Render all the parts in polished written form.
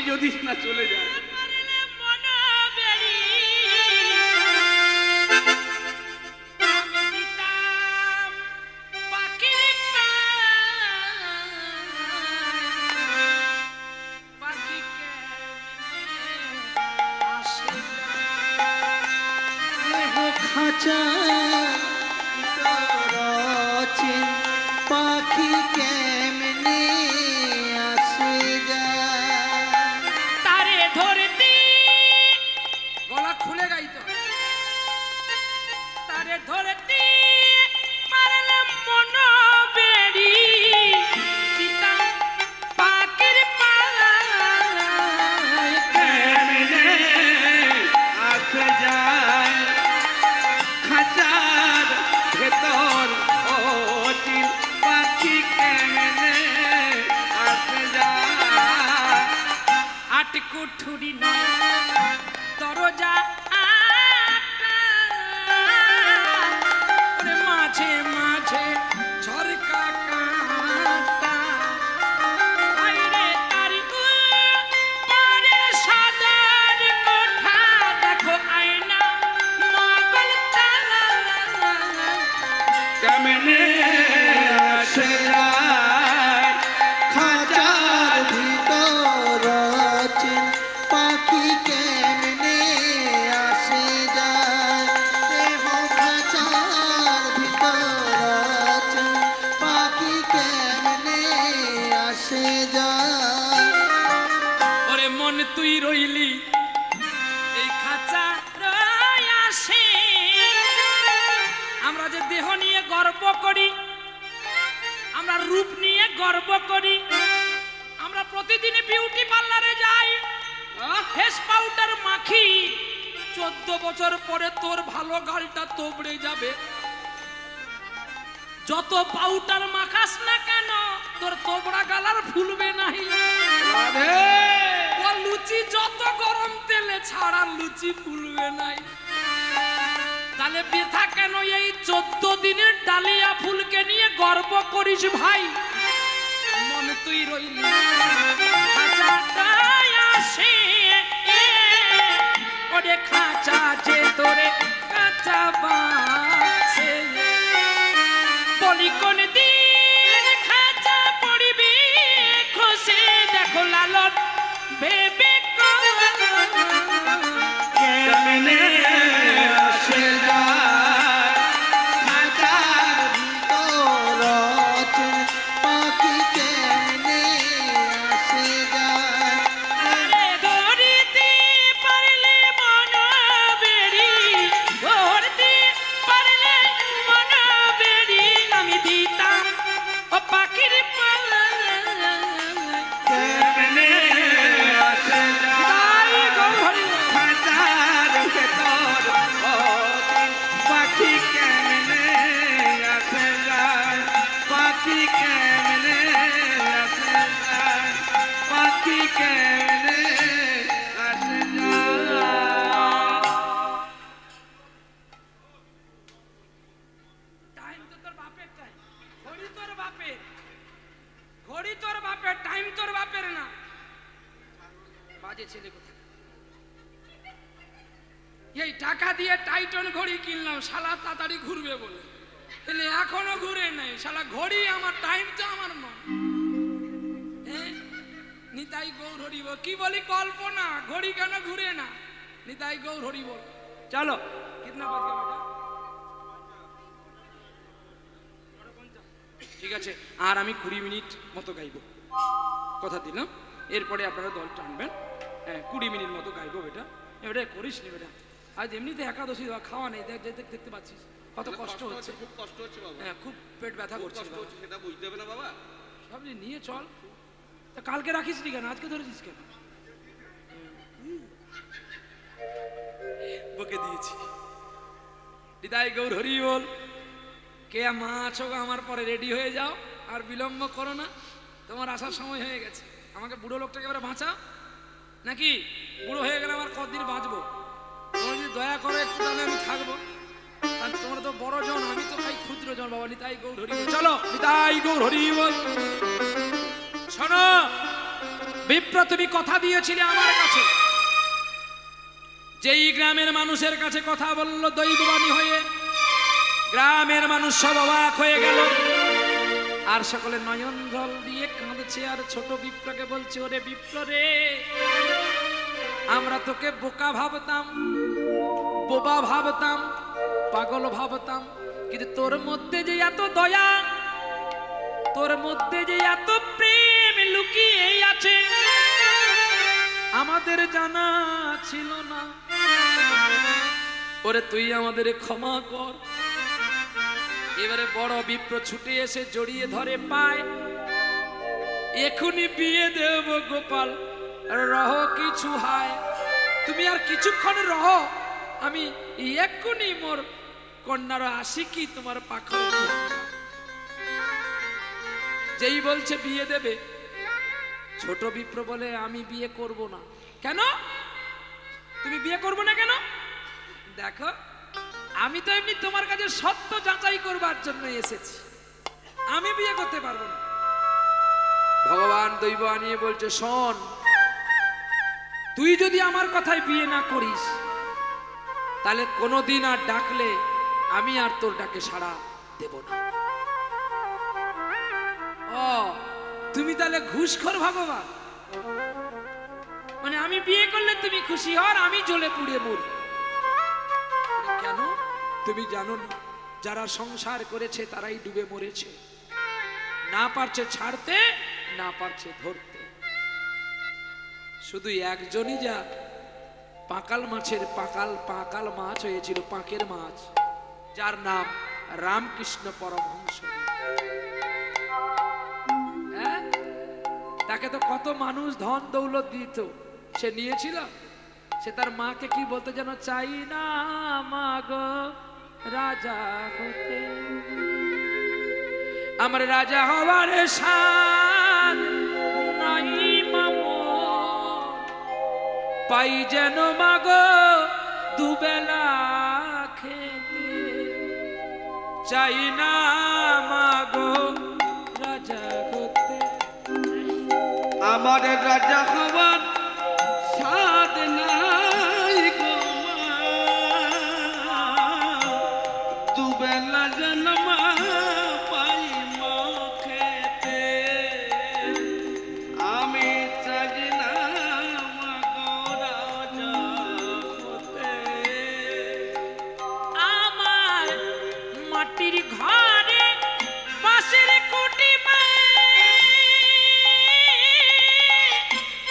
আমি যদি না চলে যাই। পাখি কেমনে আসে যায় তারে ধরতে গলা খুলে গাইতো তারে ধরতে পারলে মন বেড়ি পিতা পাখির পালায় কেমনে আসে যায় খাঁচার ভেতর অচিন পাখি কেমনে আসে যায় আট কুঠুরি নয় দরজা মাঝে মাঝে ঝরকা কাঁটা আইরে তারি পরে সাদার কোঠা দেখো আয়না মগল তালা কেমনে আসে যায় খাঁচার ভিতর অচিন পাখি কেমনে আসে যায় খাঁচার ভিতর অচিন পাখি কেমনে আসে যায় ওরে মন তুই রইলি এই খাঁচা আসে আমরা যে দেহ নিয়ে গর্ব করি আমরা রূপ নিয়ে গর্ব করি আমরা প্রতিদিন বিউটি পার্লারে যাই ফেস পাউডার মাখি 14 বছর পরে তোর ভালো গালটা তোবড়ে যাবে যত পাউডার মাখাস না কেন তোর তোবড়া গাল আর ফুলবে নাই ও লুচি যত গরম তেলে ছাড়া লুচি ফুলবে নাই তাহলে বৃথা কেন এই 14 দিনের ডালিয়া ফুলকে নিয়ে গর্ব করিস ভাই মন তুই রইলি খাঁচাটায় আসে ওরে খাঁচা যে তোরে কাঁচা বাসে বলি কোন দিন খাঁচা পড়িবি খসে দেখো লালন ভেবে কেমনে আসে যায় খাঁচার ভিতর অচিন পাখি কেমনে আসে যায় ধরিতে পারলে মন বেড়ি ধরতে পারলে মন বেড়ি আমি দিতাম ও পাখির পালায় কেমনে আসে যায় খাঁচার ভেতর অচিন পাখি কেমনে আসে যায় পাখি কেমনে আসে যায় পাখি কেমনে আসে যায় টাইম তো তোর বাপের টাইম ঘড়ি তোর বাপের ঘড়ি তোর বাপের টাইম তোর বাপের না বাজে ছেলে কোথায় এই টাকা দিয়ে টাইটন ঘড়ি কিনলাম শালা তাড়াতাড়ি ঘুরবে বলে তাহলে এখনো ঘুরে নাই শালা ঘড়ি আমার টাইম তো আমার মা নিতাই গৌর হরিব কি বলি কল্পনা ঘড়ি কেন ঘুরে না নিতাই গৌর হরিব চলো কিতনা বাজ গয়া বেটা ঠিক আছে আর আমি 20 মিনিট মতো গাইব কথা দিলাম এরপরে আপনারা দল টানবেন 20 মিনিট মতো গাইব বেটা এবারে করিস নি বেটা আজ এমনিতে একাদশী খাওয়া নেই দেখতে পাচ্ছিস কত কষ্ট হচ্ছে খুব কষ্ট হচ্ছে বাবা হ্যাঁ খুব পেট ব্যথা করছে কষ্ট হচ্ছে সেটা বুঝতে হবে না বাবা সব নিয়ে চল তা কালকে রাখিস নি কেন আজকে ধরেছিস কেন বকে দিয়েছি হৃদয় গৌর হরি বল কে মা আছো আমার পরে রেডি হয়ে যাও আর বিলম্ব করো না তোমার আসার সময় হয়ে গেছে আমাকে বুড়ো লোকটাকে এবারে বাঁচাও নাকি বুড়ো হয়ে গেলে আমার কতদিন বাঁচবো তোমরা যদি দয়া করো একটু তাহলে আমি থাকবো আর তোমরা তো বড় জন আমি তো খাই ক্ষুদ্র জন বাবা নিতাই গৌর হরি বল চলো নিতাই গৌর হরি বল শোনো বিপ্র তুমি কথা দিয়েছিলে আমার কাছে, যেই গ্রামের মানুষের কাছে কথা বলল দৈববাণী হয়ে, গ্রামের মানুষ সব অবাক হয়ে গেল, আর সকলে নয়ন জল দিয়ে কাঁদছে। আর ছোট বিপ্রকে বলছে, ওরে বিপ্র রে, আমরা তোকে বোকা ভাবতাম, বোবা ভাবতাম, পাগল ভাবতাম, কিন্তু তোর মধ্যে যে এত দয়া, তোর মধ্যে যে এত প্রেম লুকিয়ে আছে আমাদের জানা ছিল না। ওরে তুই আমাদের ক্ষমা কর। এবারে বড় বিপ্র ছুটে এসে জড়িয়ে ধরে পায়, এখনই বিয়ে দেব গোপাল, রহ কিছু হায়, তুমি আর কিছুক্ষণ রহ, আমি এক্ষুনি মোর কন্যার আসি কি তোমার পাখা। যেই বলছে বিয়ে দেবে, ছোট বিপ্র বলে আমি বিয়ে করব না। কেন তুমি বিয়ে করবো না কেন? দেখো আমি তো এমনি তোমার কাছে সত্য যাচাই করবার জন্য এসেছি, আমি বিয়ে করতে পারবো না। ভগবান দৈব আনিয়ে বলছে, শোন, তুই যদি আমার কথায় বিয়ে না করিস তাহলে কোনোদিন আর ডাকলে আমি আর তোর ডাকে সাড়া দেব না। ও তুমি তাহলে ঘুষখোর ভগবান, মানে আমি বিয়ে করলে তুমি খুশি হও, আমি জ্বলে পুড়ে মরি। কেন তুমি জানো না, যারা সংসার করেছে তারাই ডুবে মরেছে, না পারছে ছাড়তে, না পারছে ধরতে। শুধু একজনই যা পাকাল মাছের পাকাল মাছ হয়েছিল, পাঁকের মাছ, যার নাম রামকৃষ্ণ পরমহংস। তাকে তো কত মানুষ ধন দৌলত দিত, সে নিয়েছিল। সে তার মাকে কি বলতো যেন, চাই না মাগো রাজা হতে, আমার রাজা হওয়ার শান নাই মামো, পাই যেন মাগো দুবেলা খেতে, চাই না মাগো রাজা হতে, আমার রাজা হওয়ার সাধ নাই গো মা, দুবেলা জন্ম পাই মা খেতে, আমি চাই না মা গো রাজা হতে। আমার মাটির ঘরে বাঁশের কুটি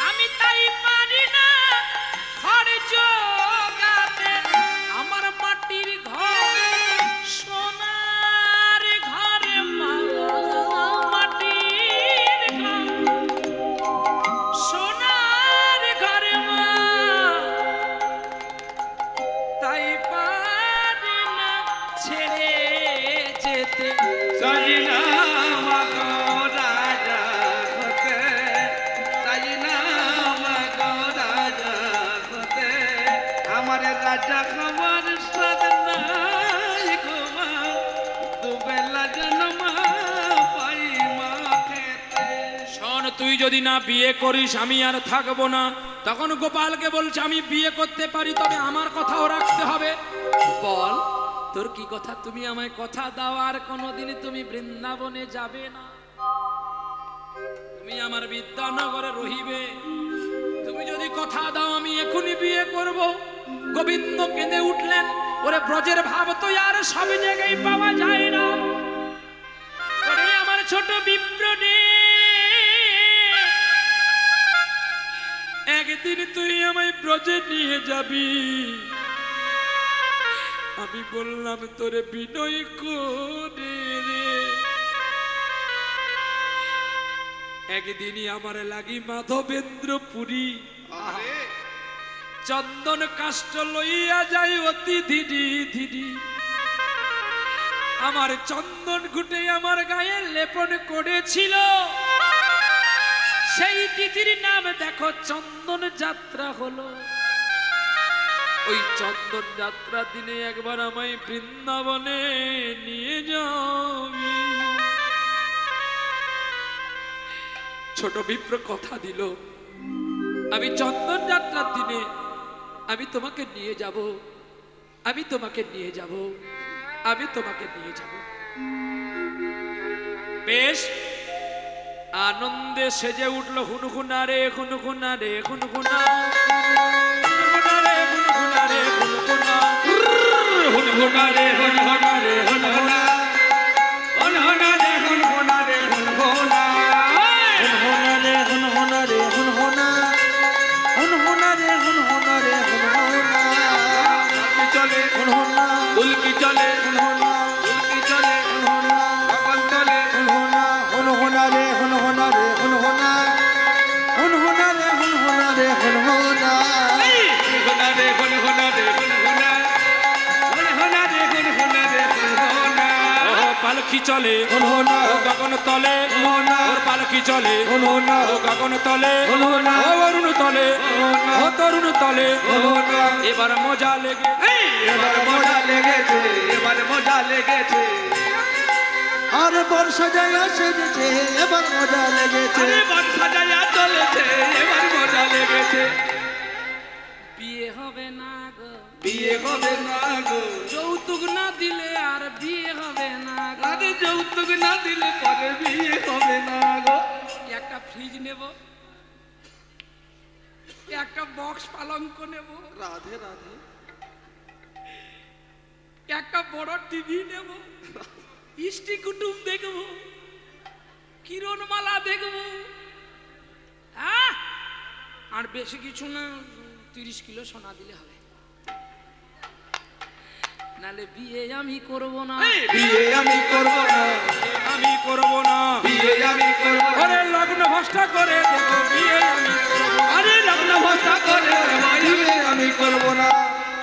আমি তাই পারি না ঘর জোগাতে, আমার মাটির ঘর সোনার ঘরে মাটির ঘর সোনার ঘরে মা, তাই পারি না ছেড়ে যেতে, চাই না মা গো রাজা হতে, চাই না মা গো রাজা হতে, আমার রাজা হওয়ার সাধ নাই গো মা, দুবেলা জন্ম পাই মা খেতে। শোন, তুই যদি না বিয়ে করিস আমি আর থাকবো না। তখন গোপালকে বলছে, আমি বিয়ে করতে পারি, তবে আমার কথাও রাখতে হবে। বল তোর কি কথা, তুমি আমায় কথা দাও আর কোনোদিন তুমি বৃন্দাবনে যাবে না, তুমি আমার বিদ্যানগরে রহিবে। তুমি যদি কথা দাও আমি এখনই বিয়ে করব। গোবিন্দ কেঁদে উঠলেন, ওরে ব্রজের ভাব তো আর সব জায়গায় পাওয়া যায় না, ওরে আমার ছোট বিপ্র রে, একদিন তুই আমায় ব্রজে নিয়ে যাবি। আমি বললাম তোরে বিনয় করে রে, একদিনই আমার লাগি মাধবেন্দ্রপুরী চন্দন কাষ্ঠ লইয়া যাই অতি ধীরে ধীরে, আমার চন্দন ঘুটে আমার গায়ে লেপন করেছিল, সেই তিথির নাম দেখো চন্দন যাত্রা হলো। ওই চন্দন যাত্রা দিনে একবার আমায় বৃন্দাবনে নিয়ে যাবি। ছোট বিপ্র কথা দিল, আমি চন্দন যাত্রার দিনে আমি তোমাকে নিয়ে যাব, আমি তোমাকে নিয়ে যাব, আমি তোমাকে নিয়ে যাব। বেশ আনন্দে সেজে উঠলো হুনহুনা রে হুনহুনা রে হুনহুনা, হুনহুনা রে হুনহুনা রে হুনহুনা, হুনহুনা রে হুনহুনা রে হুনহুনা, হুনহুনা রে হুনহুনা রে হুনহুনা, হুনহুনা রে হুনহুনা রে হুনহুনা, হুনহুনা রে হুনহুনা রে হুনহুনা। পালকি চলে হুনহুনা, দুলকি চলে হুনহুনা, দুলকি চলে হুনহুনা, গগন চলে হুনহুনা, হুনহুনা রে হুনহুনা রে হুনহুনা, হুনহুনা রে হুনহুনা রে হুনহুনা, হুনহুনা রে হুনহুনা রে হুনহুনা, হুনহুনা রে হুনহুনা রে হুনহুনা। পালকি চলে হুনহুনা, ও গগন তলে, হুনহুনা, ওর পালকি চলে হুনহুনা, ও গগন তলে, হুনহুনা, ও অরুণ তলে, হুনহুনা, ও তরুণ তলে, হুনহুনা। এবার মজা লেগে এবার মজা লেগেছে, এবার মজা লেগেছে, আর বর্ষা যায় সেজেছে, এবার মজা লেগেছে, বর্ষা যায় চলেছে, এবার মজা লেগেছে। বিয়ে হবে না গো, বিয়ে হবে না গো, যৌতুক না দিলে আর বিয়ে হবে না গো। আরে যৌতুক না দিলে পরে বিয়ে হবে না গো। একটা ফ্রিজ নেব, একটা বক্স পালঙ্ক নেব, রাধে রাধে। একটা বড় টিভি নেব, ইষ্টি কুটুম দেখব, কিরণমালা দেখব, হ্যাঁ আর বেশি কিছু না, 30 কিলো সোনা দিলে হবে, নালে বিয়ে আমি করব না, বিয়ে আমি করব না, আমি করব না, বিয়ে আমি করব না, আরে লগ্ন ভস্তা করে দেব, বিয়ে আমি করব না। আরে লগ্ন ভস্তা করে বিয়ে আমি করব না।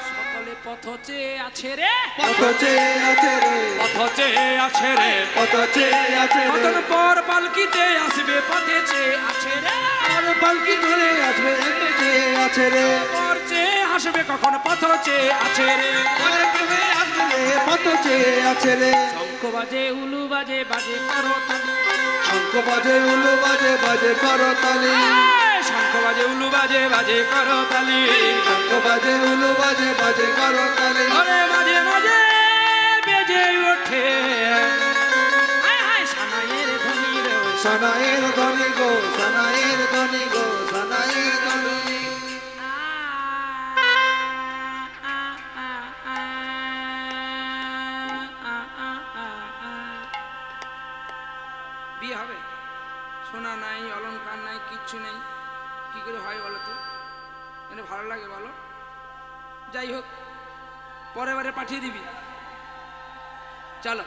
সকলে পথ চেয়ে আছে রে, কত চেয়ে আছে রে, পথ চেয়ে আছে রে, কত চেয়ে আছে রে, কতদিন পর পালকিতে আসবে, পথে চেয়ে আছে রে, আর পালকি ধরে আসবে, এত চেয়ে আছে রে, পর চেয়ে আসবে কখন, পথ চেয়ে আছে রে। আর কবে আসবে রে, কত চেয়ে আছে রে। শঙ্খ বাজে উলু বাজে, বাজে করো তালি, শঙ্খ বাজে উলু বাজে, বাজে করো তালি, শঙ্খ বাজে উলু বাজে, বাজে করো তালি, শঙ্খ বাজে উলু বাজে, বাজে করো তালি, আরে মাঝে মাঝে বেজে ওঠে হায় হায় সানাইয়ের ধ্বনি রে, সানাইয়ের ধ্বনি গো, সানাইয়ের ধ্বনি গো, সানাইয়ের ধ্বনি। বিয়ে হবে, সোনা নাই, অলংকার নাই, কিচ্ছু নেই, কি করে হয় বলো তো? মানে ভালো লাগে বলো? যাই হোক, পরের বারে পাঠিয়ে দিবি, চলো।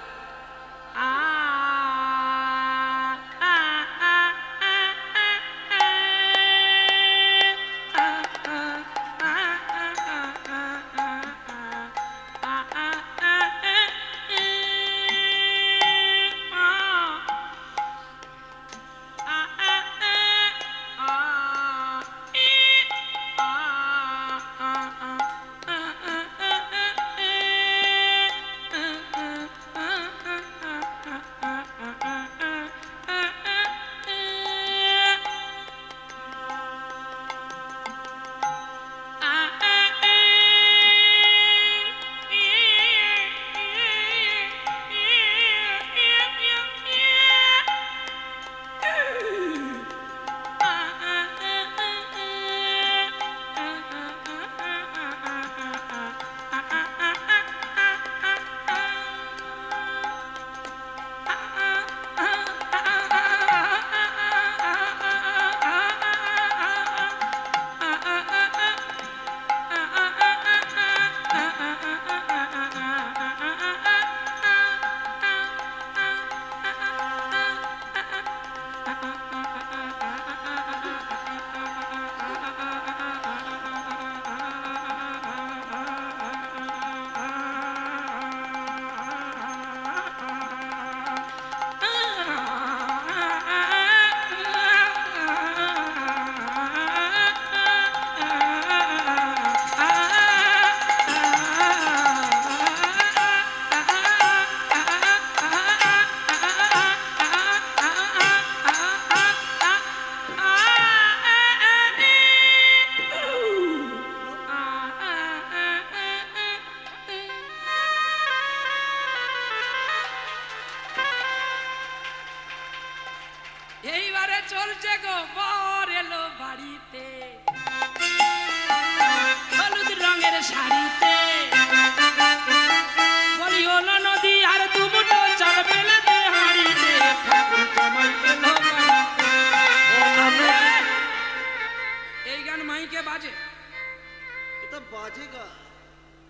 ম্যান মাইকে বাজে, এটা বাজেগা।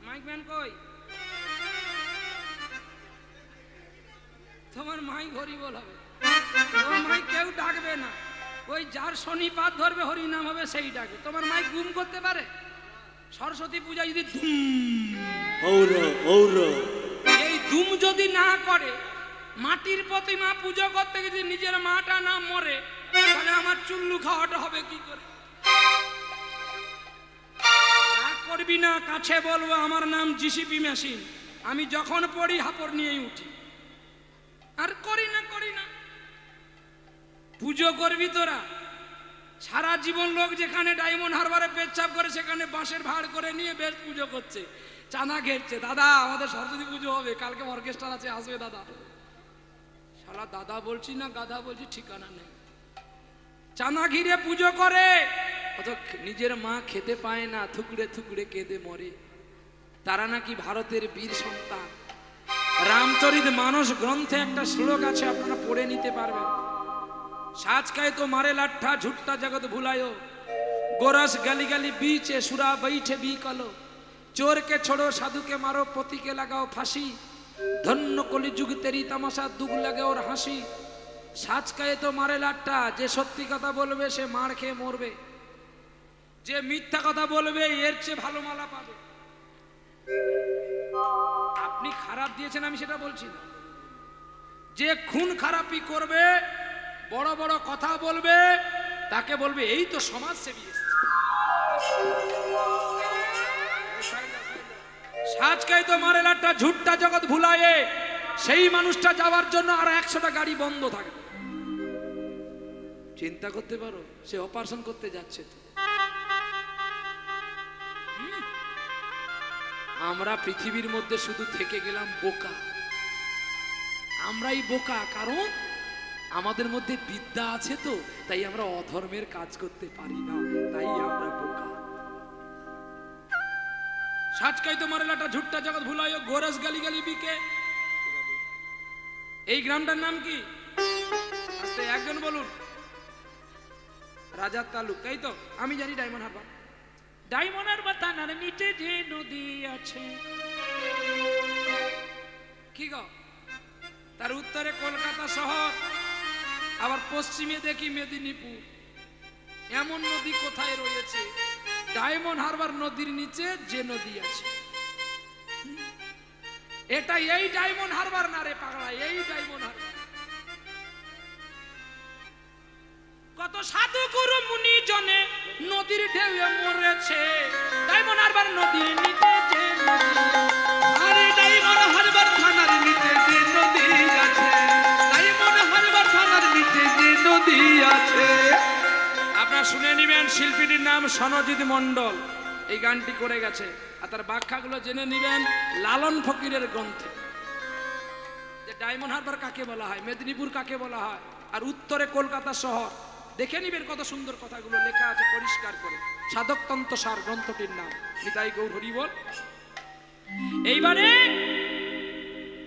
মাইক ম্যান কই? তোমার মাইক হরি বল হবে, তোমার মাইক কেউ ডাকবে না, ওই যার শনিপাত ধরবে হরি নাম হবে সেই ডাকবে। তোমার মাইক গুম করতে পারে? সরস্বতী পূজা যদি এই দুম যদি না করে, মাটির প্রতিমা পুজো করতে গিয়ে নিজের মাটা না মরে, তাহলে আমার চুল্লু খাওয়াটা হবে কি করে? করবি না, কাছে বলবো আমার নাম জিসিপি মেশিন, আমি যখন পড়ি হাপড় নিয়েই উঠি, আর করি না পুজো করবি তোরা। সারা জীবন লোক যেখানে ডায়মন্ড হারবারে পেচ্ছাপ করে সেখানে বাঁশের ভাড় করে নিয়ে বেশ পুজো করছে, চাঁদা ঘেরছে। দাদা আমাদের সরস্বতী পুজো হবে, কালকে অর্কেস্ট্রা আছে, আসবে দাদা। শালা দাদা বলছি না গাধা বলছি ঠিকানা নেই, চাঁদা ঘিরে পুজো করে, অত নিজের মা খেতে পায় না, থুকড়ে থুকড়ে কেঁদে মরে। তারা নাকি ভারতের বীর সন্তান। রামচরিত মানস গ্রন্থে একটা শ্লোক আছে, আপনারা পড়ে নিতে পারবেন। সাজ কায় তো মারে লাঠা ঝুট্টা জগৎ ভুলাयो, गोरस गली गली बीचे सुरा बैठे बी कलो, चोर के छोड़ो साधु के मारो पति के लगाओ फांसी, धन्य कली जुग तेरी तमाशा दुख लगे और हाসি। সাজ কায়ে তো মারে লাঠা, যে সত্যি কথা বলবে সে মার খেয়ে মরবে, যে মিথ্যা কথা বলবে এর চেয়ে ভালো মালা পাবে। আপনি খারাপ দিয়েছেন আমি সেটা বলছি না, যে খুন খারাপি করবে, বড় বড় কথা বলবে, তাকে বলবে এই তো সমাজসেবী এসেছে। সাজ কায়ে তো মারে লাঠা ঝুট্টা জগৎ ভুলায়ে, সেই মানুষটা যাওয়ার জন্য আর 100টা গাড়ি বন্ধ থাকবে। চিন্তা করতে পারো, সে অপারেশন করতে যাচ্ছে তো। আমরা পৃথিবীর মধ্যে শুধু থেকে গেলাম বোকা। আমরাই বোকা, কারণ আমাদের মধ্যে বিদ্যা আছে তো, তাই আমরা অধর্মের কাজ করতে পারি না, তাই আমরা বোকা। সাজকাই তো মারে লাটা ঝুট্টা জগৎ ভুলাইও, গোরস গালি গালি বিকে। এই গ্রামটার নাম কি? আস্তে একজন বলুন। রাজার তালুক, তাই তো? আমি জানি ডায়মন্ড হারবার। ডায়মন্ড হারবার থানার নিচে যে নদী আছে, কি গো? তার উত্তরে কলকাতা শহর, আবার পশ্চিমে দেখি মেদিনীপুর। এমন নদী কোথায় রয়েছে? ডায়মন্ড হারবার নদীর নিচে যে নদী আছে, এটা এই ডায়মন্ড হারবার না রে পাগলা, এই ডায়মন্ড হারবার। কত সাধু গুরু মুনি জনে নদীর ঢেউয়ে মরেছে, ডায়মন্ড হারবার নদীর নিচে যে নদী। আরে ডায়মন্ড হারবার থানার নিচে যে নদী আছে, ডায়মন্ড হারবার থানার নিচে যে নদী আছে। আপনারা শুনে নেবেন, শিল্পীটির নাম সনজিৎ মণ্ডল, এই গানটি করে গেছে। আর তার ব্যাখ্যাগুলো জেনে নেবেন লালন ফকিরের গ্রন্থে, যে ডায়মন্ড হারবার কাকে বলা হয়, মেদিনীপুর কাকে বলা হয়, আর উত্তরে কলকাতা শহর। দেখে নিবেন কত সুন্দর কথাগুলো লেখা আছে পরিষ্কার করে। সাধকতন্ত্র সার গ্রন্থটির নাম। নিতাই গৌর হরি বল। এইবারে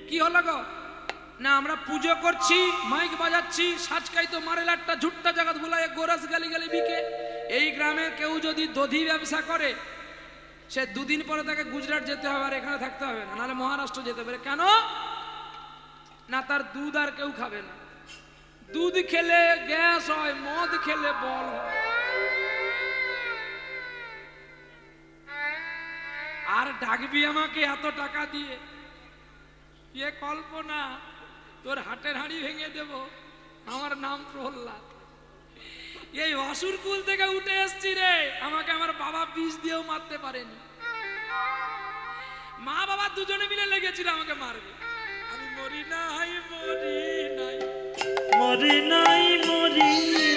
কি হলো গো? না আমরা পুজো করছি, মাইক বাজাচ্ছি, সাজকাই তো মারে লাট্টা ঝুট্টা জগৎ ভুলায়, গোরস গালি গালি বিকে। এই গ্রামে কেউ যদি দধি ব্যবসা করে, সে দুদিন পরে তাকে গুজরাট যেতে হবে, আর এখানে থাকতে হবে না, নাহলে মহারাষ্ট্র যেতে পারে। কেন না? তার দুধ আর কেউ খাবে না। দুধ খেলে গ্যাস হয়, মদ খেলে বল হয়। আর ডাকবি আমাকে এত টাকা দিয়ে, এ কল্পনা, তোর হাটের হাঁড়ি ভেঙে দেব। আমার নাম প্রহ্লাদ, এই অসুর কুল থেকে উঠে এসছি রে। আমাকে আমার বাবা বিষ দিয়েও মারতে পারেনি, মা বাবা দুজনে মিলে লেগেছিল আমাকে মারবে। আমি মরি নাই, মরি নাই, মরি নাই, মরি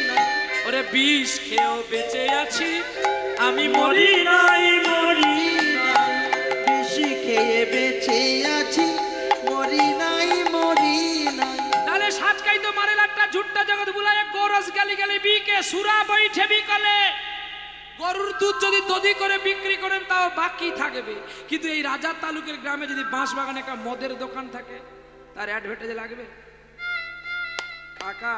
নাই। ওরে বিষ খেয়েও বেঁচে আছি, আমি মরি নাই, মরি নাই, বেশি খেয়ে বেঁচে আছি, মরি নাই, মরি নাই। তাহলে সাজকাই তো মারে লাট্টা ঝুট্টা জগৎ বুলায়, গোরস গালি গালি বিকে, সুরা বৈঠে বিকালে। গরুর দুধ যদি দধি করে বিক্রি করেন তাও বাকি থাকবে, কিন্তু এই রাজার তালুকের গ্রামে যদি বাঁশ বাগানে একটা মদের দোকান থাকে, তার অ্যাডভার্টাইজে লাগবে? কাকা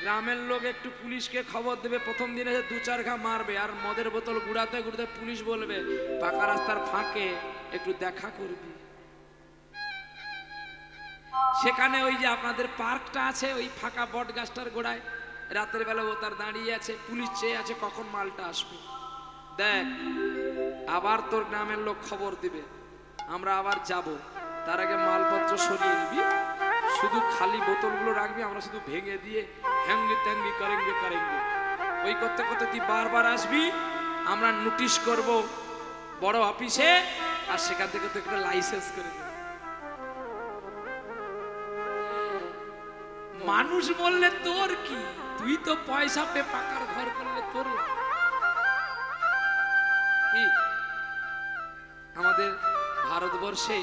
গ্রামের লোক একটু পুলিশকে খবর দেবে, প্রথম দিনে 2-4 ঘা মারবে, আর মদের বোতল গুড়াতে গুড়াতে পুলিশ বলবে পাকা রাস্তার ফাঁকে একটু দেখা করবি। সেখানে ওই যে আপনাদের পার্কটা আছে, ওই ফাঁকা বট গাছটার গোড়ায় রাতের বেলা ও তার দাঁড়িয়ে আছে, পুলিশ চেয়ে আছে কখন মালটা আসবে। দেখ, আবার তোর গ্রামের লোক খবর দিবে, আমরা আবার যাব, তার আগে মালপত্র সরিয়ে দিবি, শুধু খালি বোতলগুলো রাখবি, আমরা শুধু ভেঙে দিয়ে হ্যাঙ্গি ট্যাঙ্গি করেঙ্গে করেঙ্গে। ওই করতে করতে তুই বারবার আসবি, আমরা নোটিশ করব বড় অফিসে, আর সেখান থেকে তো একটা লাইসেন্স করে দেব। মানুষ বললে তোর কি, তুই তো পয়সা পে পাকার ঘর করলে তোর কি। আমাদের ভারতবর্ষে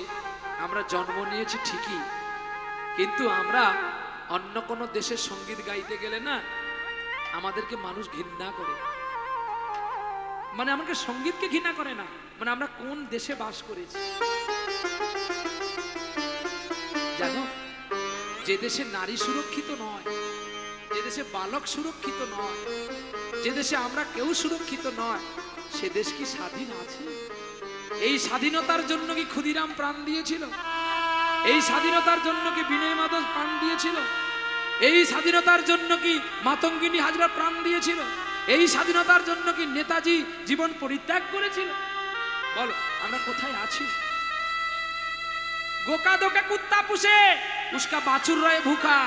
আমরা জন্ম নিয়েছি ঠিকই, কিন্তু আমরা অন্য কোনো দেশের সঙ্গীত গাইতে গেলে না আমাদেরকে মানুষ ঘৃণা করে। মানে আমাকে সঙ্গীতকে ঘৃণা করে না, মানে আমরা কোন দেশে বাস করেছি জানো? যে দেশে নারী সুরক্ষিত নয়, যে দেশে বালক সুরক্ষিত নয়, যে দেশে আমরা কেউ সুরক্ষিত নয়, সে দেশ কি স্বাধীন আছে? এই স্বাধীনতার জন্য কি ক্ষুদিরাম প্রাণ দিয়েছিল? এই স্বাধীনতার জন্য কি বিনয় মাধব প্রাণ দিয়েছিল? এই স্বাধীনতার জন্য কি মাতঙ্গিনী হাজরা প্রাণ দিয়েছিল? এই স্বাধীনতার জন্য কি নেতাজি জীবন পরিত্যাগ করেছিল? বলো, আমরা কোথায় আছি? गोका दो के कुत्ता पुसे उसका बाछुर रहे भूखा,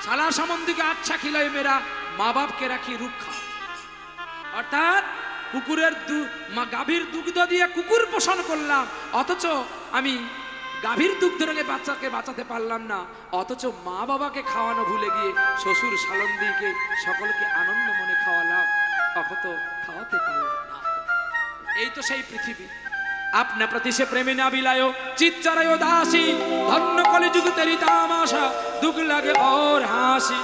साला सम्बन्धी के अच्छा खिलाए मेरा माँ बाप के राखी रुखा। अर्थात कुकुरेर गाभीर दुग्ध दिए कुकुर पोषण करलाम, अथच आमी गाभीर दुग्ध रंगे बाच्चाके बाँचाते पारलाम ना, अथच मा बाबाके खावानो भूले गिये शशुर सालन्दिके सकलके आनंद मने खावालाम, अथच खावाते पारलाम ना। এই তো সেই পৃথিবী। আপনা প্রতি সে প্রেমে না বিলায় চিচ্চারায় দাসী, ধন্য কলি যুগ তেরি তামাশা দুঃখ লাগে ওর হাসি।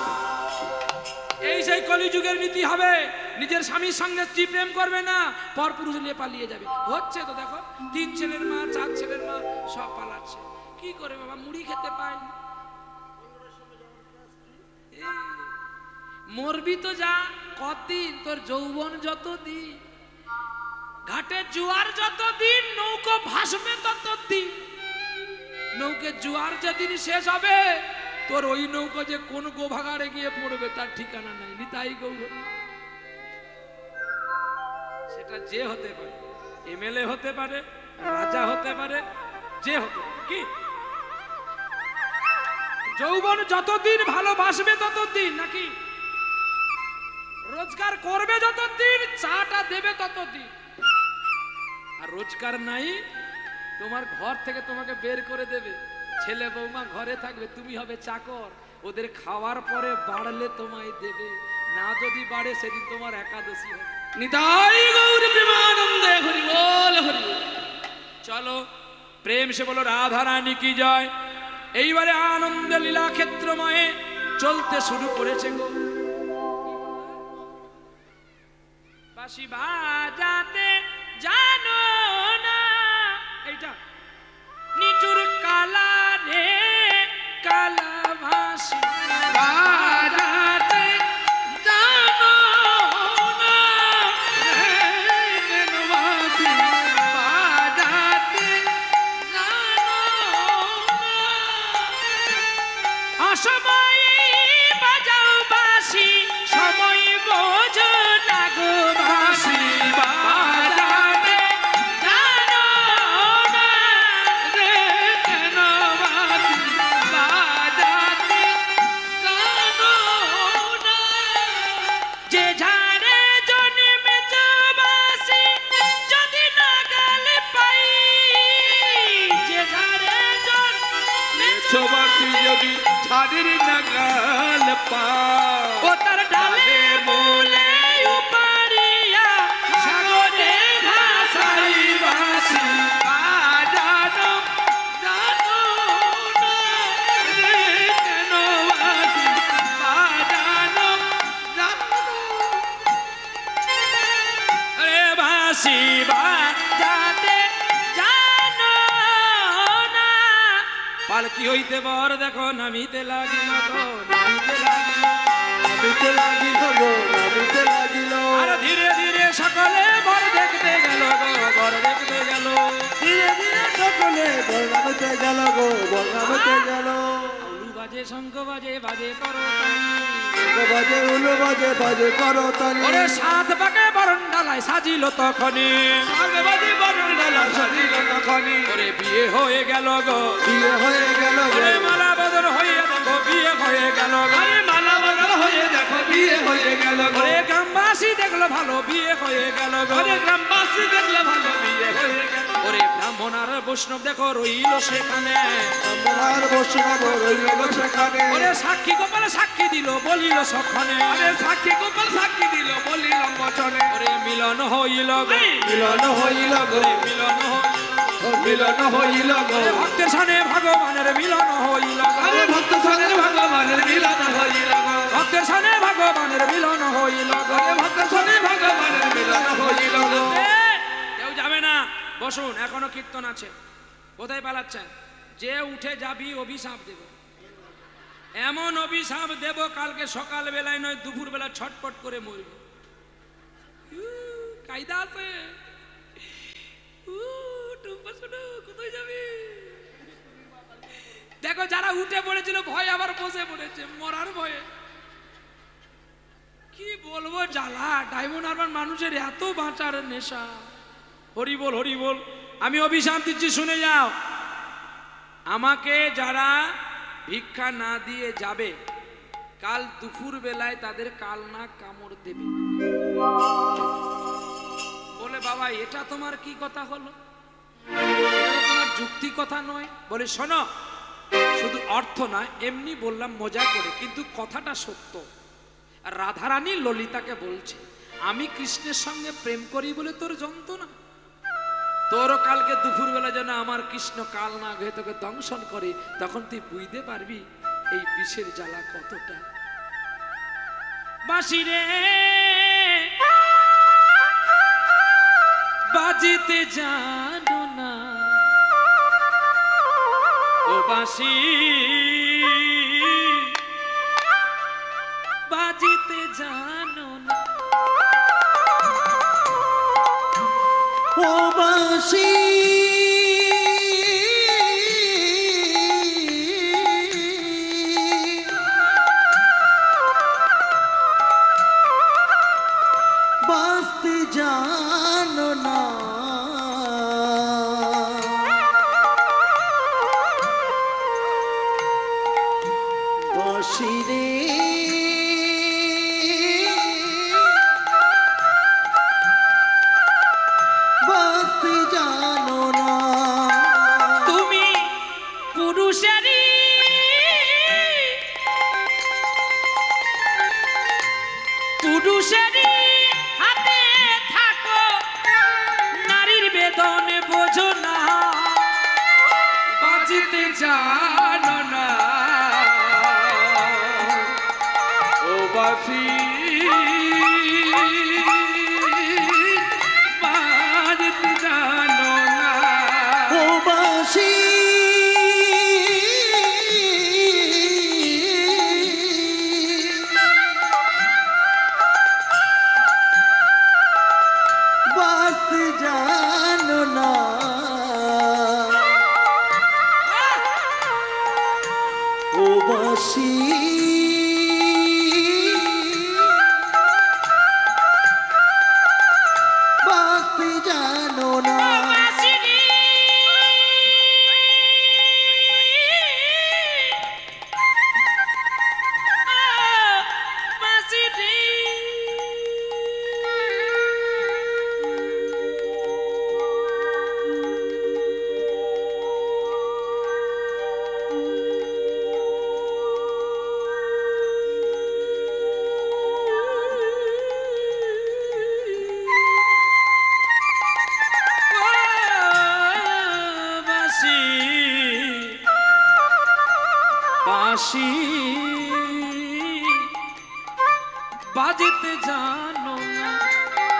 এই সেই কলি যুগের নীতি হবে, নিজের স্বামীর সঙ্গে স্ত্রী প্রেম করবে না, পর পুরুষ নিয়ে পালিয়ে যাবে। হচ্ছে তো দেখো, 3 ছেলের মা 4 ছেলের মা সব পালাচ্ছে। কি করে বাবা, মুড়ি খেতে পায়, মরবি তো যা, কতদিন তোর যৌবন যতদিন, ঘাটে জোয়ার যতদিন, নৌকো ভাসবে ততদিন। নৌকে জোয়ার যেদিন শেষ হবে, তোর ওই নৌকো যে কোন গোভাগাড়ে গিয়ে পড়বে তার ঠিকানা নাই। নিতাই গৌর, সেটা যে হতে পারে, এমএলএ হতে পারে, রাজা হতে পারে, যে হতে পারে। কি যৌবন যতদিন ভালোবাসবে ততদিন, নাকি রোজগার করবে যতদিন, চাটা দেবে ততদিন। আর রোজগার নাই, তোমার ঘর থেকে তোমাকে বের করে দেবে, ছেলে বৌমা ঘরে থাকবে, তুমি হবে চাকর, ওদের খাওয়ার পরে বাড়লে তোমায় দেবে, না যদি বাড়ে সেদিন তোমার একাদশী হবে। নিতাই গৌর প্রেমানন্দে হরি বল হরি বল। চলো প্রেম সে বলো রাধা রানী কি জয়। এইবারে আনন্দ লীলা ক্ষেত্রময়ে চলতে শুরু করেছে গো। বাঁশি বাজাতে জানো না, এইটা নিচুর কালা রে কালা বাঁশি বাজাতে জানো না, বাঁশি বাজাতে জানো না, অসময় বাজাও বাঁশি সময় বোঝো না গো, বাঁশি বাজাতে জানো না রে কেন, বাঁশি বাজাতে জানো না। যে ঝাড়ে জন্মেছ বাঁশি যদি নাগাল পাই, যে ঝাড়ে জন্মেছ বাঁশি যদি ছাদের নাগাল পাও, ও তার ডালে মূলে উপারিয়া সাগরে ভাসাই বাঁশি বাজানো জানো না রে কেন, বাঁশি বাজানো জানো, রে বাঁশি বাজাতে জানো না। পালকি হইতে বর দেখো নামিতে লাগিল, তো নামিতে লাগিল, নামিতে লাগিল গো নামিতে লাগিল আর ধীরে ধীরে সকলে বর দেখতে গেল গো বর দেখতে গেল ধীরে ধীরে সকলে বর নামিতে গেল গো বর নামিতে গেল উলু বাজে শঙ্খ বাজে বাজে করো বাজে উলু বাজে বাজে করো তালি ওরে সাত পাকে বরণ ডালায় সাজিল তখনই সাত বাজে বরণ ডালা সাজিল তখনই ওরে বিয়ে হয়ে গেল গো বিয়ে হয়ে গেল গো ওরে মালা বদল হয়ে দেখো বিয়ে হয়ে গেল গো আরে মালা বদল হয়ে দেখো বিয়ে হয়ে গেল গো ওরে গ্রামবাসী দেখলো ভালো বিয়ে হয়ে গেল গো আরে গ্রামবাসী দেখলে ভালো বিয়ে হয়ে গেল ওরে ব্রাহ্মণ আর বৈষ্ণব দেখো রইল সেখানে আমার বৈষ্ণব রইল সেখানে ওরে সাক্ষী গোপাল সাক্ষী দিল বলিল সক্ষণে আরে সাক্ষী গোপাল সাক্ষী দিল বলিল বচনে ওরে মিলন হইল গো মিলন হইল গো মিলন মিলন হইল গো ভক্তের সানে ভগবানের মিলন হইল গো আরে ভক্ত সানের ভগবানের মিলন হইল গো ভক্তের সানে ভগবানের মিলন হইল গো আরে ভক্ত সানের ভগবানের মিলন হইল গো কেউ যাবে না বসুন এখনো কীর্তন আছে কোথায় পালাচ্ছেন যে উঠে যাবি অভিশাপ দেব এমন অভিশাপ দেব কালকে সকাল বেলায় নয় দুপুর বেলা ছটপট করে মরবি কায়দা আছে কোথায় যাবি দেখো যারা উঠে পড়েছিল ভয় আবার বসে পড়েছে মরার ভয়ে কি বলবো জ্বালা ডায়মন্ড হারবার মানুষের এত বাঁচার নেশা হরি বল হরি বল আমি অভিশাপ দিচ্ছি শুনে যাও আমাকে যারা ভিক্ষা না দিয়ে যাবে কাল দুপুর বেলায় তাদের কাল না কামড় দেবে বলে বাবা এটা তোমার কি কথা হলো এটা তো তোমার যুক্তি কথা নয় বলে শোনো শুধু অর্থ নয় এমনি বললাম মজা করে কিন্তু কথাটা সত্য রাধারানী ললিতাকে বলছে আমি কৃষ্ণের সঙ্গে প্রেম করি বলে তোর যন্ত্রণা তোরও কালকে দুপুর বেলা যেন আমার কৃষ্ণ কাল না হয়ে তোকে দংশন করে তখন তুই বুঝতে পারবি এই বিষের জ্বালা কতটা বাঁশি রে বাজিতে জানো না ও বাঁশি বাজিতে জানো না ও বাঁশি বাঁচতে জানো না বাঁশি রে বাঁচতে জানো না তুমি পুরুষেরই হাতে থাকো নারীর বেদনে বোঝো না বাঁচিতে জানো না ও বাঁশি বাঁচিতে জানো না ও বাঁশি বাঁচতে জানো না ও বাঁশি বাঁচতে জানো না বাঁশি বাজিতে জানো না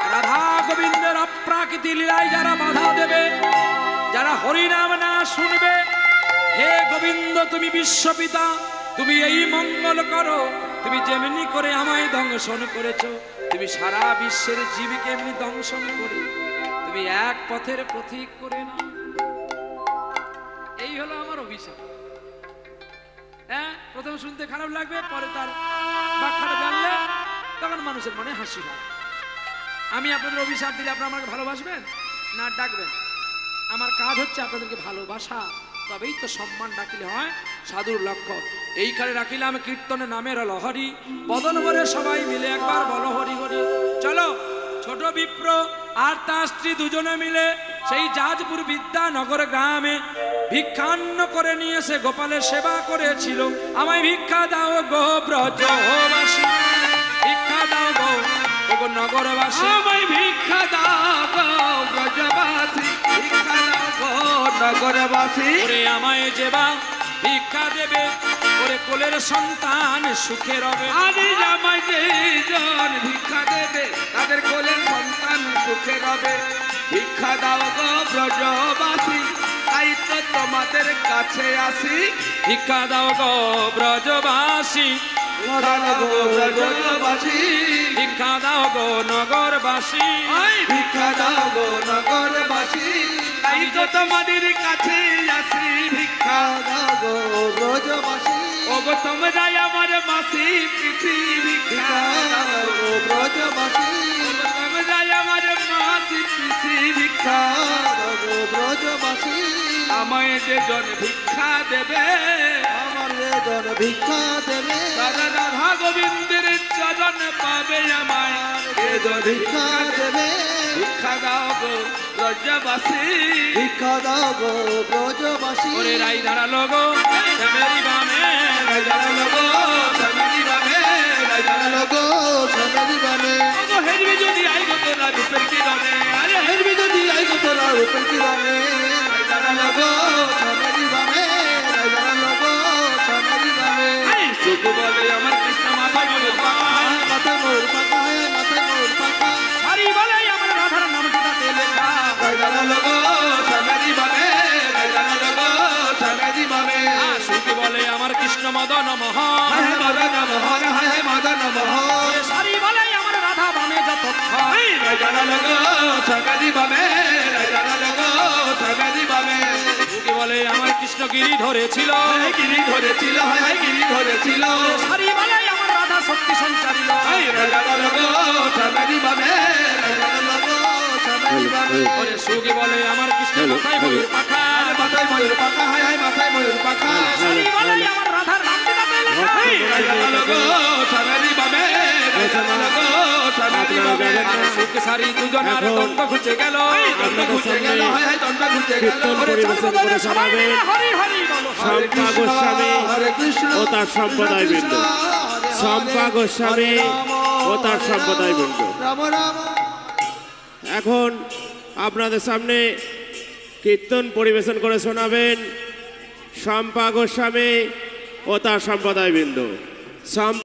রাধা গোবিন্দের অপ্রাকৃতিক লীলায় যারা বাধা দেবে যারা হরিনাম না শুনবে হে গোবিন্দ তুমি বিশ্বপিতা তুমি এই মঙ্গল করো তুমি যেমনি করে আমায় দংশন করেছো, তুমি সারা বিশ্বের জীবকে এমনি দংশন করে তুমি এক পথের পথিক করে না। এই হলো আমার অভিশাপ। হ্যাঁ, প্রথম শুনতে খারাপ লাগবে, পরে তার ব্যাখ্যাটা জানলে তখন মানুষের মনে হাসি হয়। আমি আপনাদের অভিশাপ দিলে আপনারা আমাকে ভালোবাসবেন না ডাকবেন? আমার কাজ হচ্ছে আপনাদেরকে ভালোবাসা, তবেই তো সম্মান ডাকিলে হয় সাধুর লক্ষ্য। এইখানে রাখিলাম কীর্তনে নামের লহরি, বদন ভরে সবাই মিলে একবার বলো হরি হরি। চলো, ছোট বিপ্র আর তার স্ত্রী দুজনে মিলে সেই জাজপুর বিদ্যানগর গ্রামে ভিক্ষান্ন করে নিয়ে সে গোপালের সেবা করেছিল। আমায় ভিক্ষা দাও গো ব্রজবাসী, ভিক্ষা দাও গো নগরবাসী, আমায় ভিক্ষা দাও গো ব্রজবাসী, ভিক্ষা দাও গো নগরবাসী। ওরে আমায় যেবা ভিক্ষা দেবে, ওরে কোলের সন্তান সুখে রবে। আরে আমায় যেজন ভিক্ষা দেবে, তাদের কোলের সন্তান সুখে রবে। ভিক্ষা দাও গো ব্রজবাসী, তাই তো তোমাদের কাছে আসি। ভিক্ষা দাও গো ব্রজবাসী, ভিক্ষা দাও গো ব্রজবাসী, ভিক্ষা দাও গো নগরবাসী, ভিক্ষা দাও গো নগরবাসী, তাই তো তোমাদের কাছে আসি। ভিক্ষা দাও গো ব্রজবাসী, ওগো তোমরাই আমার মাসি পিসি। ভিক্ষা দাও গো ব্রজবাসী, তোমরাই আমার মাসি পিসি। ভিক্ষা দাও গো ব্রজবাসী, আমায় যে জন ভিক্ষা দেবে, আমার যে জন ভিক্ষা দেবে, রাধা রাধা গোবিন্দের চরণ পাবে। আমায় যে জন ভিক্ষা দেবে, ভিক্ষা দাও গো ব্রজবাসী, ভিক্ষা দাও গো ব্রজবাসী। ওরে রাই দাঁড়ালো গো শ্যামেরি বামে, রাই দাঁড়ালো গো শ্যামেরি বামে, রাই দাঁড়ালো গো শ্যামেরি বামে। ওগো হেরবি যদি আই গো তোরা রূপের কিরণে, আরে হেরবি যদি আই গো তোরা রূপের কিরণে। রাই দাঁড়ালো গো শ্যামেরি বামে, রাই দাঁড়ালো গো শ্যামেরি বামে। সুখ বলে আমার কৃষ্ণ মাথায় ময়ূর পাখা, মাথায় ময়ূর পাখা, মাথায় ময়ূর পাখা। সারি বলে আমার রাধার নাম যেটাতে লেখা। রাই দাঁড়ালো গো শ্যামেরি বামে, রাই দাঁড়ালো গো শ্যামেরি বামে। সুখ বলে আমার কৃষ্ণ মদন মোহন, হায় মদন মোহন, হায় মদন মোহন। সারি বলে আমার রাধা বামে যতক্ষণ। রাই দাঁড়ালো গো শ্যামেরি বামে, রাই দাঁড়ালো গো শ্যামেরি বামে। সুখ বলে আমার কৃষ্ণ গিরি ধরেছিল, হায় গিরি ধরেছিল, হায় গিরি ধরেছিল। সারি বলে আমার রাধা শক্তি সঞ্চারিল। রাই দাঁড়ালো গো শ্যামেরি বামে, রাই দাঁড়ালো গো শ্যামেরি বামে। ওরে সুখ বলে আমার কৃষ্ণ মাথায় ময়ূর পাখা, মাথায় ময়ূর পাখা, হায় হায় মাথায় ময়ূর পাখা। সারি বলে আমার রাধার নাম যেটাতে লেখা। রাই দাঁড়ালো গো শ্যামেরি বামে, রাই দাঁড়ালো গো শ্যামেরি বামে। সুখ সারি দুজনার দণ্ড ঘুচে গেল, দণ্ড ঘুচে গেল, হায় হায় দণ্ড ঘুচে গেল। পরিবেশন করে শোনাবেন হরি হরি বলো। শম্পা গোস্বামী হরে কৃষ্ণ ও তার সম্প্রদায় বৃন্দ। শম্পা গোস্বামী ও তার সম্প্রদায় বৃন্দ। রাম রাম। এখন আপনাদের সামনে কীর্তন পরিবেশন করে শোনাবেন শম্পা গোস্বামী ও তার সম্প্রদায় বৃন্দ।